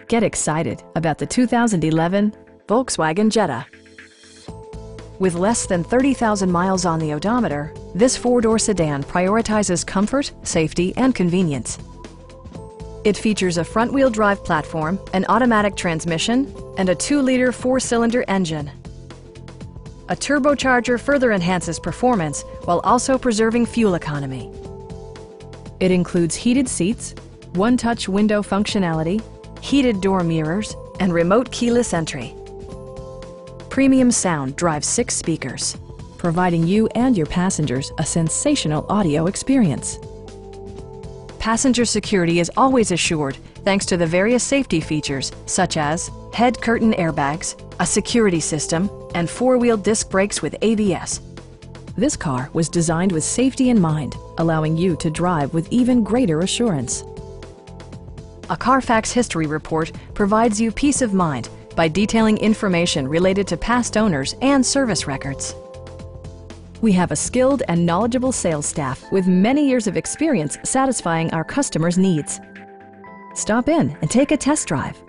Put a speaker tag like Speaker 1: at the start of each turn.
Speaker 1: Get excited about the 2011 Volkswagen Jetta. With less than 30,000 miles on the odometer, this four-door sedan prioritizes comfort, safety, and convenience. It features a front-wheel drive platform, an automatic transmission, and a 2-liter 4-cylinder engine. A turbocharger further enhances performance while also preserving fuel economy. It includes heated seats, one-touch window functionality, heated door mirrors, and remote keyless entry. Premium sound drives 6 speakers, providing you and your passengers a sensational audio experience. Passenger security is always assured thanks to the various safety features such as head curtain airbags, a security system, and 4-wheel disc brakes with ABS. This car was designed with safety in mind, allowing you to drive with even greater assurance. A Carfax history report provides you peace of mind by detailing information related to past owners and service records. We have a skilled and knowledgeable sales staff with many years of experience satisfying our customers' needs. Stop in and take a test drive.